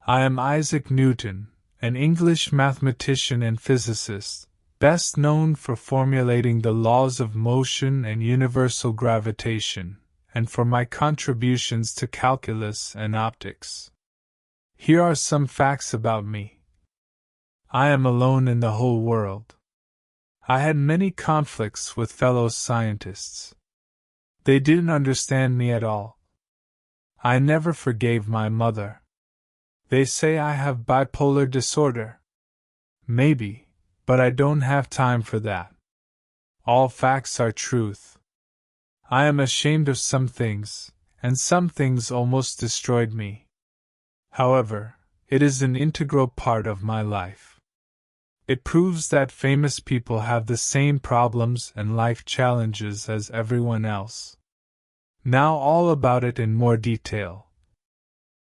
I am Isaac Newton, an English mathematician and physicist, best known for formulating the laws of motion and universal gravitation, and for my contributions to calculus and optics. Here are some facts about me. I am alone in the whole world. I had many conflicts with fellow scientists. They didn't understand me at all. I never forgave my mother. They say I have bipolar disorder. Maybe, but I don't have time for that. All facts are truth. I am ashamed of some things, and some things almost destroyed me. However, it is an integral part of my life. It proves that famous people have the same problems and life challenges as everyone else. Now all about it in more detail.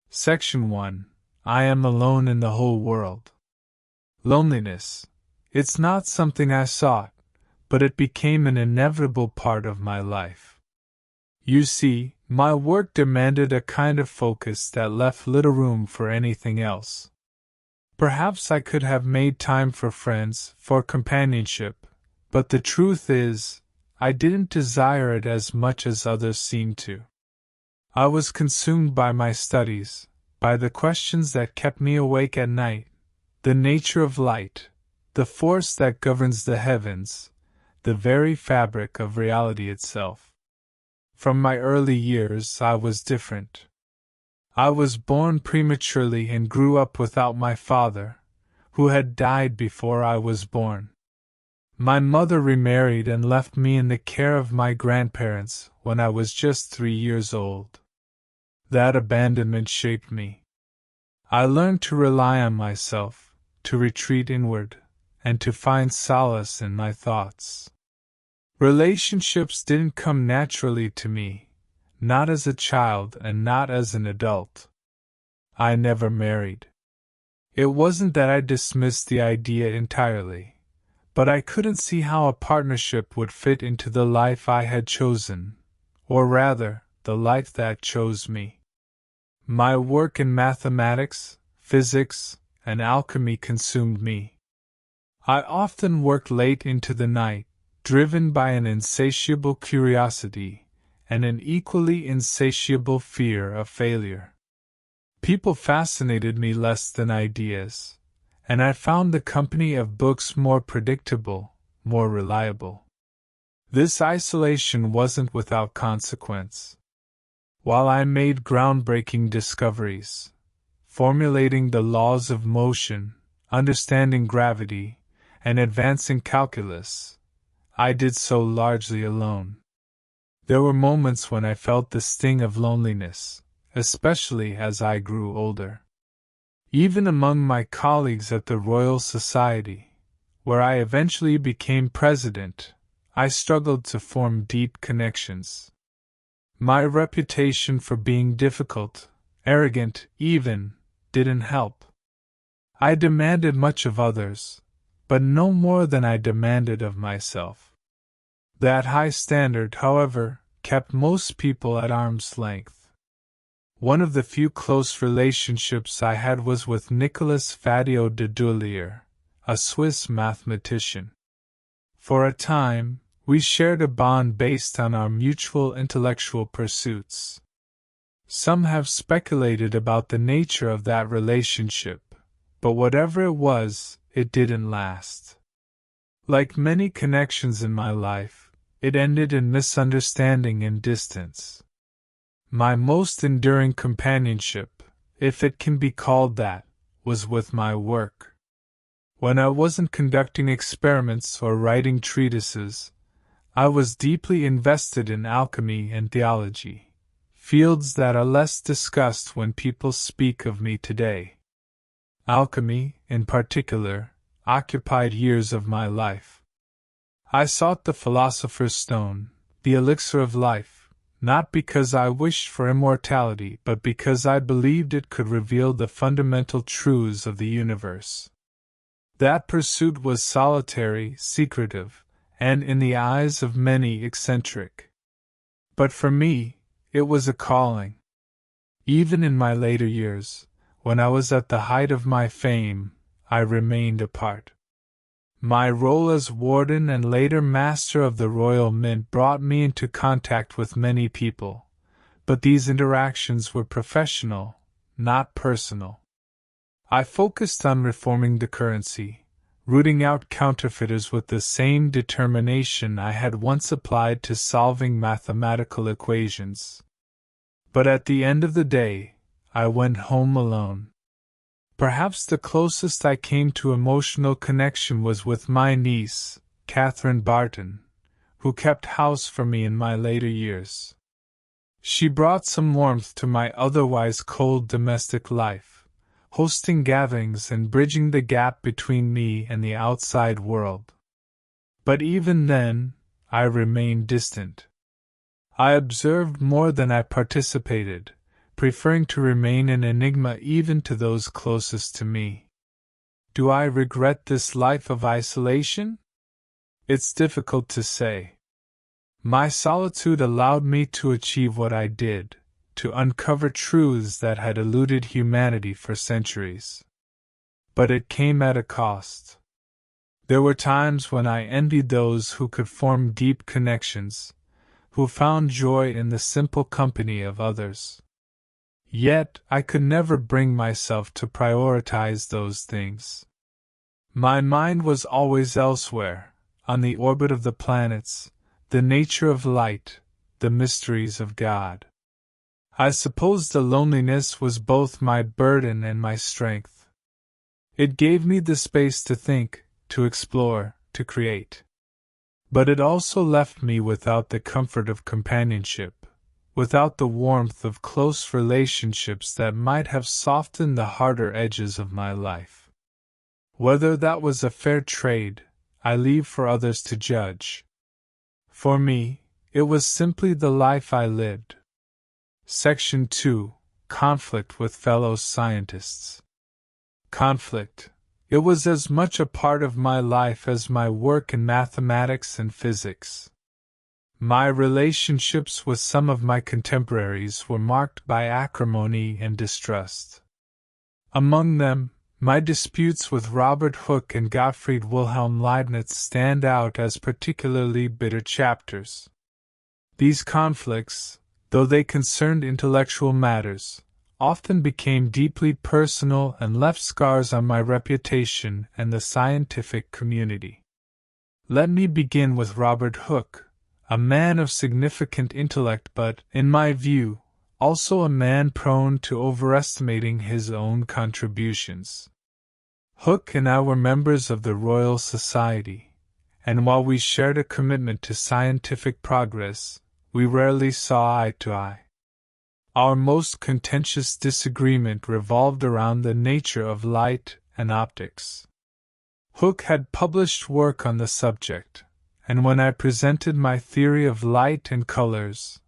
Section 1. I am alone in the whole world. Loneliness. It's not something I sought, but it became an inevitable part of my life. You see, my work demanded a kind of focus that left little room for anything else. Perhaps I could have made time for friends, for companionship, but the truth is, I didn't desire it as much as others seemed to. I was consumed by my studies, by the questions that kept me awake at night, the nature of light, the force that governs the heavens, the very fabric of reality itself. From my early years I was different. I was born prematurely and grew up without my father, who had died before I was born. My mother remarried and left me in the care of my grandparents when I was just 3 years old. That abandonment shaped me. I learned to rely on myself, to retreat inward, and to find solace in my thoughts. Relationships didn't come naturally to me, not as a child and not as an adult. I never married. It wasn't that I dismissed the idea entirely, but I couldn't see how a partnership would fit into the life I had chosen, or rather, the life that chose me. My work in mathematics, physics, and alchemy consumed me. I often worked late into the night, driven by an insatiable curiosity and an equally insatiable fear of failure. People fascinated me less than ideas, and I found the company of books more predictable, more reliable. This isolation wasn't without consequence. While I made groundbreaking discoveries, formulating the laws of motion, understanding gravity, and advancing calculus, I did so largely alone. There were moments when I felt the sting of loneliness, especially as I grew older. Even among my colleagues at the Royal Society, where I eventually became president, I struggled to form deep connections. My reputation for being difficult, arrogant even, didn't help. I demanded much of others, but no more than I demanded of myself. That high standard, however, kept most people at arm's length. One of the few close relationships I had was with Nicolas Fadio de Dulier, a Swiss mathematician. For a time, we shared a bond based on our mutual intellectual pursuits. Some have speculated about the nature of that relationship, but whatever it was, it didn't last. Like many connections in my life, it ended in misunderstanding and distance. My most enduring companionship, if it can be called that, was with my work. When I wasn't conducting experiments or writing treatises, I was deeply invested in alchemy and theology, fields that are less discussed when people speak of me today. Alchemy, in particular, occupied years of my life. I sought the philosopher's stone, the elixir of life, not because I wished for immortality, but because I believed it could reveal the fundamental truths of the universe. That pursuit was solitary, secretive, and in the eyes of many eccentric. But for me, it was a calling. Even in my later years, when I was at the height of my fame, I remained apart. My role as warden and later master of the Royal Mint brought me into contact with many people, but these interactions were professional, not personal. I focused on reforming the currency, rooting out counterfeiters with the same determination I had once applied to solving mathematical equations. But at the end of the day, I went home alone. Perhaps the closest I came to emotional connection was with my niece, Catherine Barton, who kept house for me in my later years. She brought some warmth to my otherwise cold domestic life, hosting gatherings and bridging the gap between me and the outside world. But even then, I remained distant. I observed more than I participated, preferring to remain an enigma even to those closest to me. Do I regret this life of isolation? It's difficult to say. My solitude allowed me to achieve what I did, to uncover truths that had eluded humanity for centuries. But it came at a cost. There were times when I envied those who could form deep connections, who found joy in the simple company of others. Yet I could never bring myself to prioritize those things. My mind was always elsewhere, on the orbit of the planets, the nature of light, the mysteries of God. I suppose the loneliness was both my burden and my strength. It gave me the space to think, to explore, to create. But it also left me without the comfort of companionship, without the warmth of close relationships that might have softened the harder edges of my life. Whether that was a fair trade, I leave for others to judge. For me, it was simply the life I lived. Section 2. Conflict with fellow scientists. Conflict. It was as much a part of my life as my work in mathematics and physics. My relationships with some of my contemporaries were marked by acrimony and distrust. Among them, my disputes with Robert Hooke and Gottfried Wilhelm Leibniz stand out as particularly bitter chapters. These conflicts, though they concerned intellectual matters, often became deeply personal and left scars on my reputation and the scientific community. Let me begin with Robert Hooke, a man of significant intellect but, in my view, also a man prone to overestimating his own contributions. Hooke and I were members of the Royal Society, and while we shared a commitment to scientific progress, we rarely saw eye to eye. Our most contentious disagreement revolved around the nature of light and optics. Hooke had published work on the subject, and when I presented my theory of light and colors,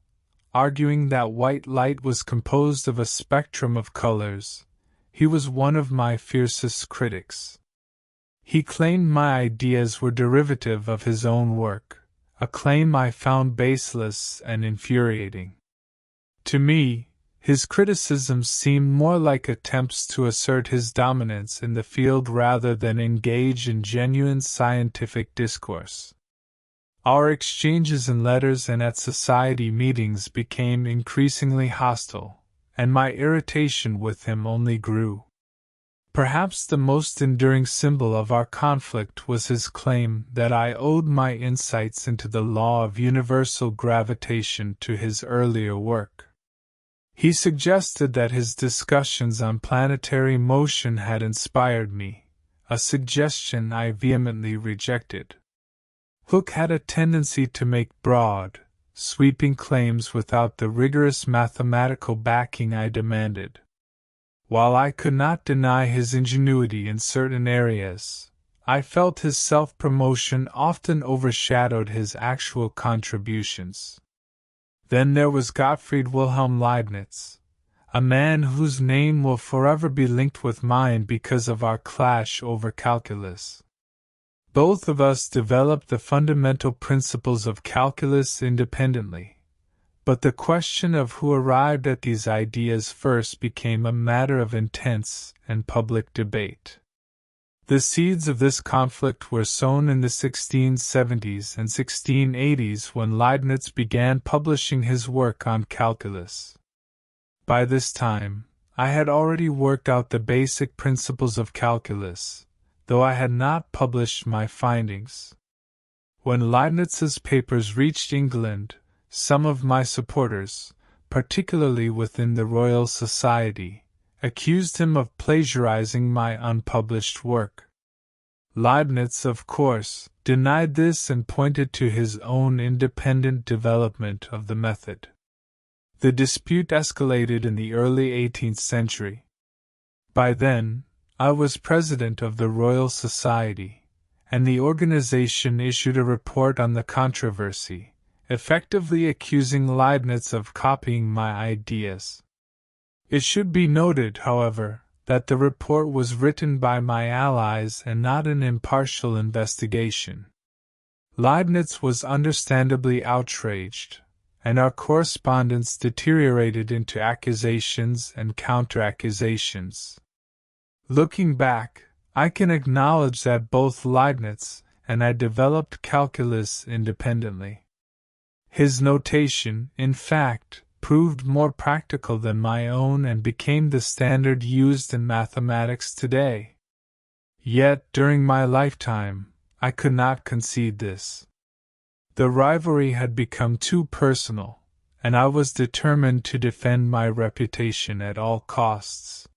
arguing that white light was composed of a spectrum of colors, he was one of my fiercest critics. He claimed my ideas were derivative of his own work, a claim I found baseless and infuriating. To me, his criticisms seemed more like attempts to assert his dominance in the field rather than engage in genuine scientific discourse. Our exchanges in letters and at society meetings became increasingly hostile, and my irritation with him only grew. Perhaps the most enduring symbol of our conflict was his claim that I owed my insights into the law of universal gravitation to his earlier work. He suggested that his discussions on planetary motion had inspired me, a suggestion I vehemently rejected. Hooke had a tendency to make broad, sweeping claims without the rigorous mathematical backing I demanded. While I could not deny his ingenuity in certain areas, I felt his self-promotion often overshadowed his actual contributions. Then there was Gottfried Wilhelm Leibniz, a man whose name will forever be linked with mine because of our clash over calculus. Both of us developed the fundamental principles of calculus independently, But the question of who arrived at these ideas first became a matter of intense and public debate. The seeds of this conflict were sown in the 1670s and 1680s when Leibniz began publishing his work on calculus. By this time, I had already worked out the basic principles of calculus, though I had not published my findings. When Leibniz's papers reached England, some of my supporters, particularly within the Royal Society, accused him of plagiarizing my unpublished work. Leibniz, of course, denied this and pointed to his own independent development of the method. The dispute escalated in the early 18th century. By then, I was president of the Royal Society, and the organization issued a report on the controversy, effectively accusing Leibniz of copying my ideas. It should be noted, however, that the report was written by my allies and not an impartial investigation. Leibniz was understandably outraged, and our correspondence deteriorated into accusations and counter-accusations. Looking back, I can acknowledge that both Leibniz and I developed calculus independently. His notation, in fact, proved more practical than my own and became the standard used in mathematics today. Yet, during my lifetime, I could not concede this. The rivalry had become too personal, and I was determined to defend my reputation at all costs.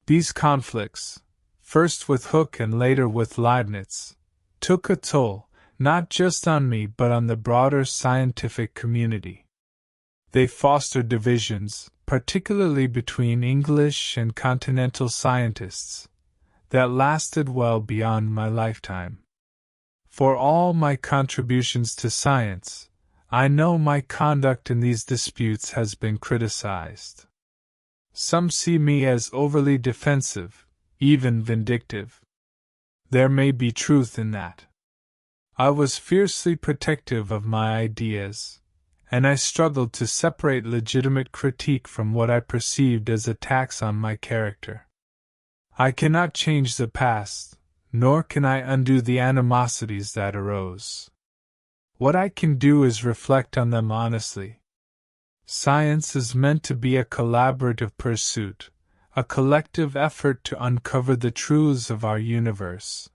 These conflicts, first with Hooke and later with Leibniz, took a toll, not just on me but on the broader scientific community. They fostered divisions, particularly between English and continental scientists, that lasted well beyond my lifetime. For all my contributions to science, I know my conduct in these disputes has been criticized. Some see me as overly defensive, even vindictive. There may be truth in that. I was fiercely protective of my ideas, and I struggled to separate legitimate critique from what I perceived as attacks on my character. I cannot change the past, nor can I undo the animosities that arose. What I can do is reflect on them honestly. Science is meant to be a collaborative pursuit, a collective effort to uncover the truths of our universe.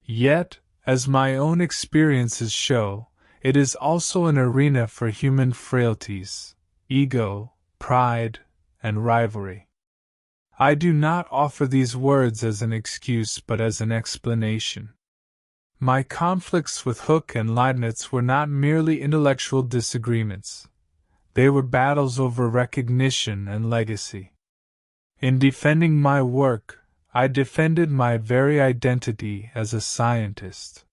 Yet, as my own experiences show, it is also an arena for human frailties, ego, pride, and rivalry. I do not offer these words as an excuse but as an explanation. My conflicts with Hooke and Leibniz were not merely intellectual disagreements. They were battles over recognition and legacy. In defending my work, I defended my very identity as a scientist.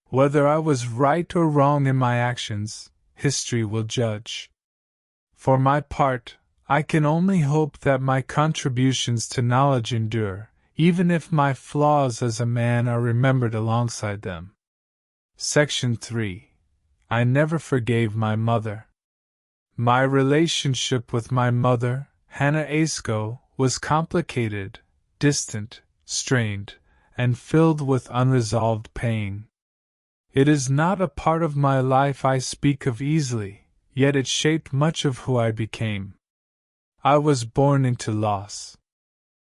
Whether I was right or wrong in my actions, history will judge. For my part, I can only hope that my contributions to knowledge endure, even if my flaws as a man are remembered alongside them. Section 3. I never forgave my mother. My relationship with my mother, Hannah Asko, was complicated, distant, strained, and filled with unresolved pain. It is not a part of my life I speak of easily, yet it shaped much of who I became. I was born into loss.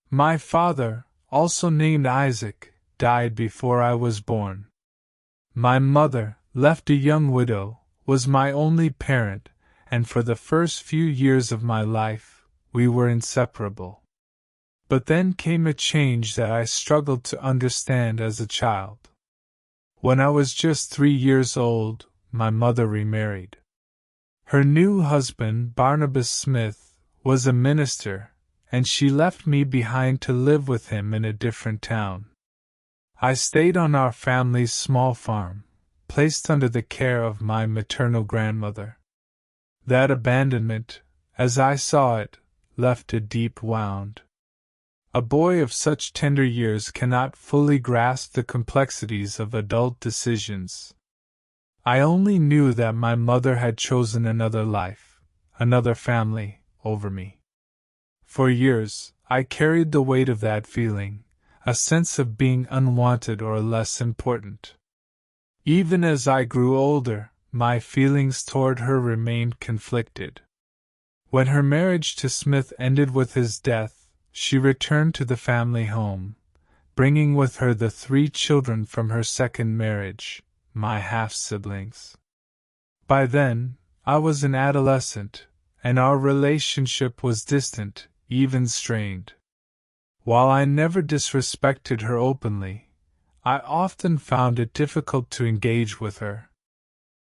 My father, also named Isaac, died before I was born. My mother, left a young widow, was my only parent, and for the first few years of my life, we were inseparable. But then came a change that I struggled to understand as a child. When I was just 3 years old, my mother remarried. Her new husband, Barnabas Smith, was a minister, and she left me behind to live with him in a different town. I stayed on our family's small farm, placed under the care of my maternal grandmother. That abandonment, as I saw it, left a deep wound. A boy of such tender years cannot fully grasp the complexities of adult decisions. I only knew that my mother had chosen another life, another family, over me. For years, I carried the weight of that feeling, a sense of being unwanted or less important. Even as I grew older, my feelings toward her remained conflicted. When her marriage to Smith ended with his death, she returned to the family home, bringing with her the 3 children from her second marriage, my half-siblings. By then, I was an adolescent, and our relationship was distant, even strained. While I never disrespected her openly, I often found it difficult to engage with her.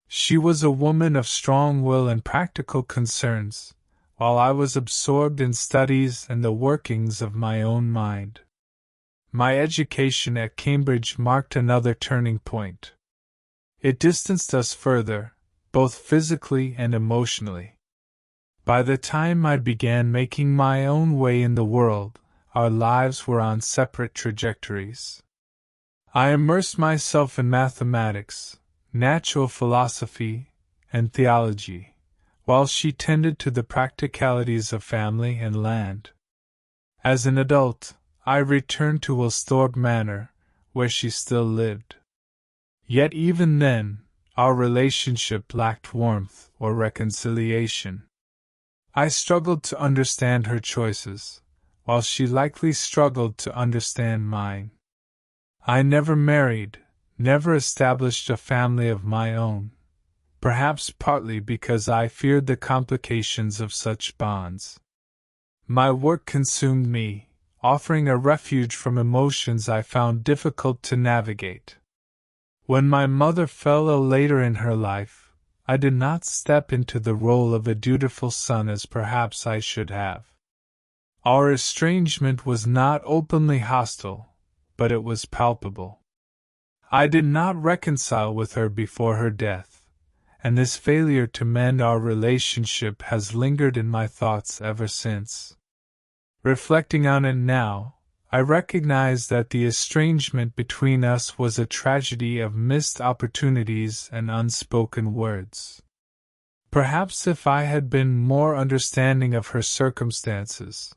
She was a woman of strong will and practical concerns, while I was absorbed in studies and the workings of my own mind. My education at Cambridge marked another turning point. It distanced us further, both physically and emotionally. By the time I began making my own way in the world, our lives were on separate trajectories. I immersed myself in mathematics, natural philosophy, and theology, while she tended to the practicalities of family and land. As an adult, I returned to Woolsthorpe Manor, where she still lived. Yet even then, our relationship lacked warmth or reconciliation. I struggled to understand her choices, while she likely struggled to understand mine. I never married, never established a family of my own, perhaps partly because I feared the complications of such bonds. My work consumed me, offering a refuge from emotions I found difficult to navigate. When my mother fell ill later in her life, I did not step into the role of a dutiful son as perhaps I should have. Our estrangement was not openly hostile, but it was palpable. I did not reconcile with her before her death, and this failure to mend our relationship has lingered in my thoughts ever since. Reflecting on it now, I recognize that the estrangement between us was a tragedy of missed opportunities and unspoken words. Perhaps if I had been more understanding of her circumstances,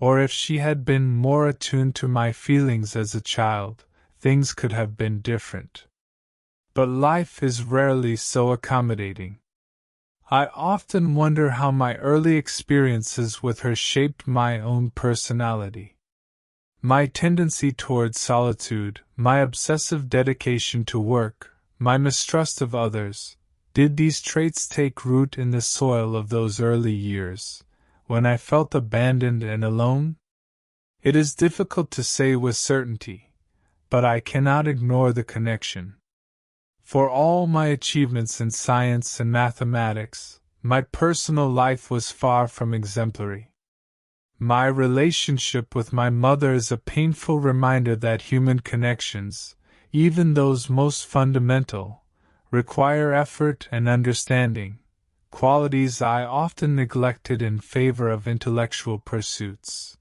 or if she had been more attuned to my feelings as a child, things could have been different. But life is rarely so accommodating. I often wonder how my early experiences with her shaped my own personality. My tendency toward solitude, my obsessive dedication to work, my mistrust of others, did these traits take root in the soil of those early years, when I felt abandoned and alone? It is difficult to say with certainty, but I cannot ignore the connection. For all my achievements in science and mathematics, my personal life was far from exemplary. My relationship with my mother is a painful reminder that human connections, even those most fundamental, require effort and understanding, qualities I often neglected in favor of intellectual pursuits.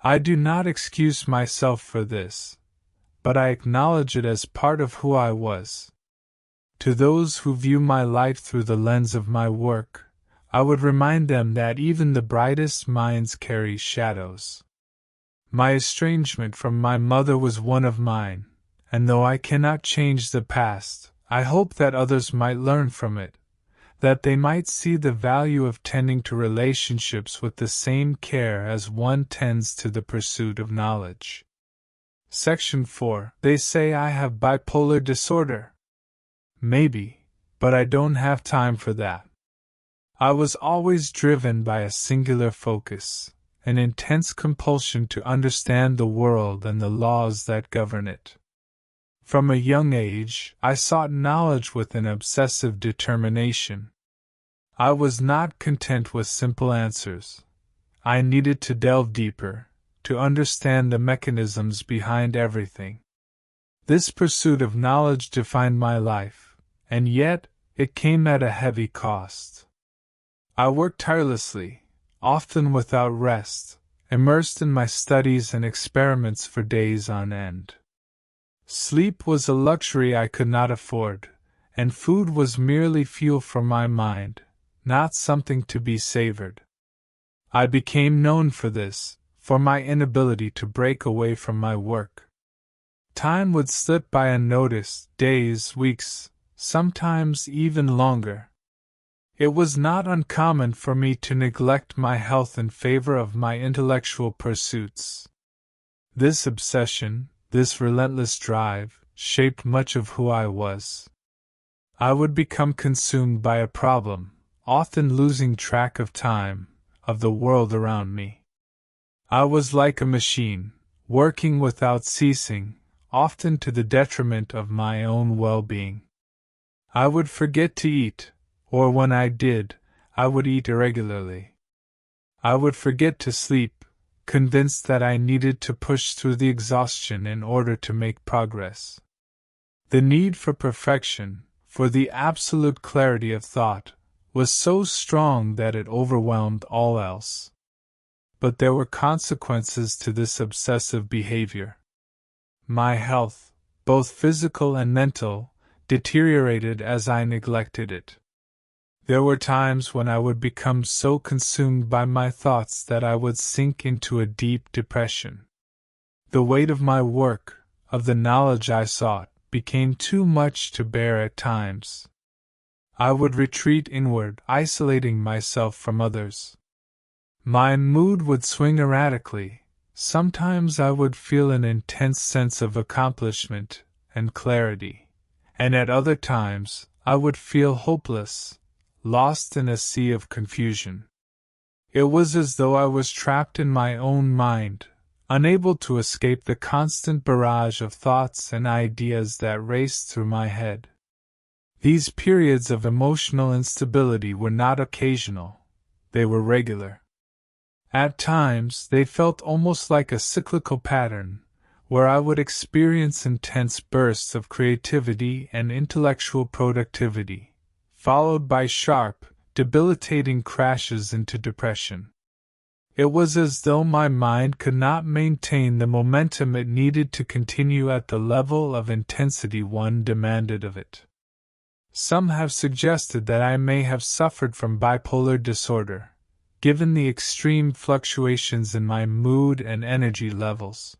I do not excuse myself for this, but I acknowledge it as part of who I was. To those who view my life through the lens of my work, I would remind them that even the brightest minds carry shadows. My estrangement from my mother was one of mine, and though I cannot change the past, I hope that others might learn from it, that they might see the value of tending to relationships with the same care as one tends to the pursuit of knowledge. Section 4. They say I have bipolar disorder. Maybe, but I don't have time for that. I was always driven by a singular focus, an intense compulsion to understand the world and the laws that govern it. From a young age, I sought knowledge with an obsessive determination. I was not content with simple answers. I needed to delve deeper, to understand the mechanisms behind everything. This pursuit of knowledge defined my life, and yet, it came at a heavy cost. I worked tirelessly, often without rest, immersed in my studies and experiments for days on end. Sleep was a luxury I could not afford, and food was merely fuel for my mind, not something to be savored. I became known for this, for my inability to break away from my work. Time would slip by unnoticed, days, weeks, sometimes even longer. It was not uncommon for me to neglect my health in favor of my intellectual pursuits. This obsession, this relentless drive, shaped much of who I was. I would become consumed by a problem, often losing track of time, of the world around me. I was like a machine, working without ceasing, often to the detriment of my own well-being. I would forget to eat, or when I did, I would eat irregularly. I would forget to sleep, convinced that I needed to push through the exhaustion in order to make progress. The need for perfection, for the absolute clarity of thought, was so strong that it overwhelmed all else. But there were consequences to this obsessive behavior. My health, both physical and mental, deteriorated as I neglected it. There were times when I would become so consumed by my thoughts that I would sink into a deep depression. The weight of my work, of the knowledge I sought, became too much to bear at times. I would retreat inward, isolating myself from others. My mood would swing erratically. Sometimes I would feel an intense sense of accomplishment and clarity, and at other times I would feel hopeless, lost in a sea of confusion. It was as though I was trapped in my own mind, unable to escape the constant barrage of thoughts and ideas that raced through my head. These periods of emotional instability were not occasional, they were regular. At times, they felt almost like a cyclical pattern, where I would experience intense bursts of creativity and intellectual productivity, followed by sharp, debilitating crashes into depression. It was as though my mind could not maintain the momentum it needed to continue at the level of intensity one demanded of it. Some have suggested that I may have suffered from bipolar disorder, given the extreme fluctuations in my mood and energy levels.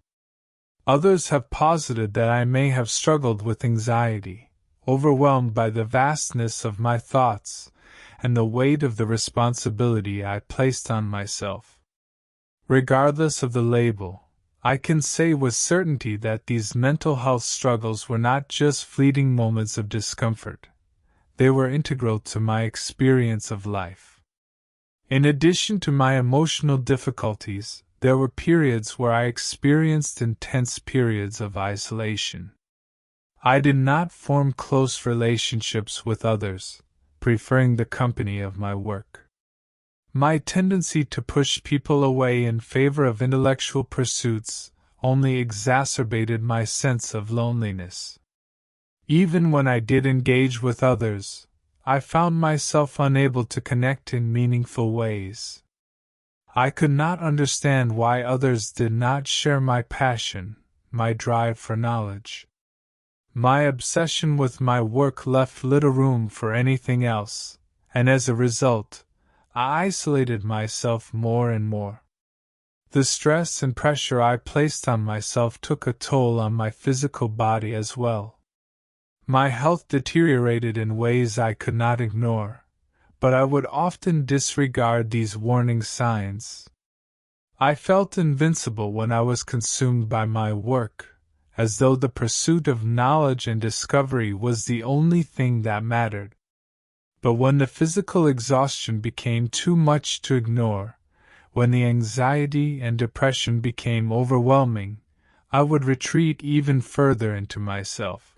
Others have posited that I may have struggled with anxiety, overwhelmed by the vastness of my thoughts and the weight of the responsibility I placed on myself. Regardless of the label, I can say with certainty that these mental health struggles were not just fleeting moments of discomfort. They were integral to my experience of life. In addition to my emotional difficulties, there were periods where I experienced intense periods of isolation. I did not form close relationships with others, preferring the company of my work. My tendency to push people away in favor of intellectual pursuits only exacerbated my sense of loneliness. Even when I did engage with others, I found myself unable to connect in meaningful ways. I could not understand why others did not share my passion, my drive for knowledge. My obsession with my work left little room for anything else, and as a result, I isolated myself more and more. The stress and pressure I placed on myself took a toll on my physical body as well. My health deteriorated in ways I could not ignore, but I would often disregard these warning signs. I felt invincible when I was consumed by my work, as though the pursuit of knowledge and discovery was the only thing that mattered. But when the physical exhaustion became too much to ignore, when the anxiety and depression became overwhelming, I would retreat even further into myself.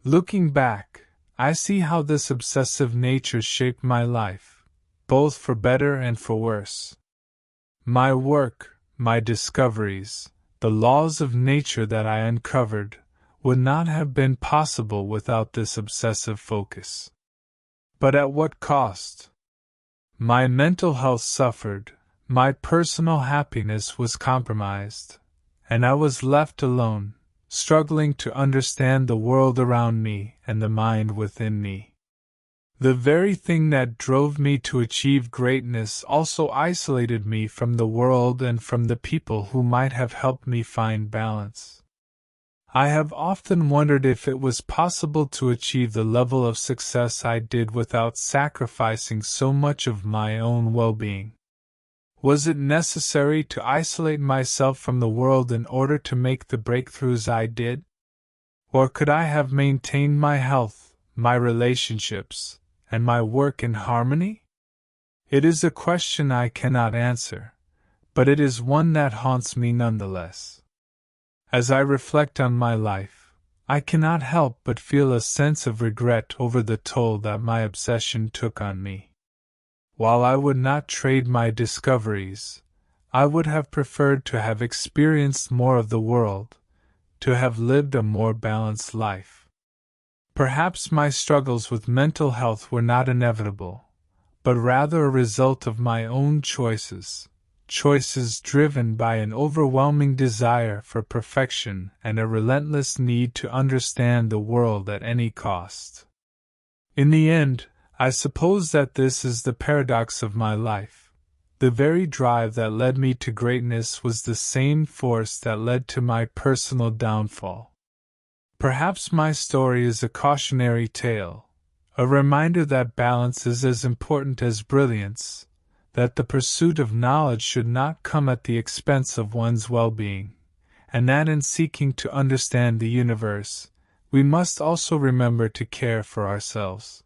Looking back, I see how this obsessive nature shaped my life, both for better and for worse. My work, my discoveries, the laws of nature that I uncovered, would not have been possible without this obsessive focus. But at what cost? My mental health suffered, my personal happiness was compromised, and I was left alone, struggling to understand the world around me and the mind within me. The very thing that drove me to achieve greatness also isolated me from the world and from the people who might have helped me find balance. I have often wondered if it was possible to achieve the level of success I did without sacrificing so much of my own well-being. Was it necessary to isolate myself from the world in order to make the breakthroughs I did? Or could I have maintained my health, my relationships, and my work in harmony? It is a question I cannot answer, but it is one that haunts me nonetheless. As I reflect on my life, I cannot help but feel a sense of regret over the toll that my obsession took on me. While I would not trade my discoveries, I would have preferred to have experienced more of the world, to have lived a more balanced life. Perhaps my struggles with mental health were not inevitable, but rather a result of my own choices driven by an overwhelming desire for perfection and a relentless need to understand the world at any cost. In the end, I suppose that this is the paradox of my life. The very drive that led me to greatness was the same force that led to my personal downfall. Perhaps my story is a cautionary tale, a reminder that balance is as important as brilliance, that the pursuit of knowledge should not come at the expense of one's well-being, and that in seeking to understand the universe, we must also remember to care for ourselves.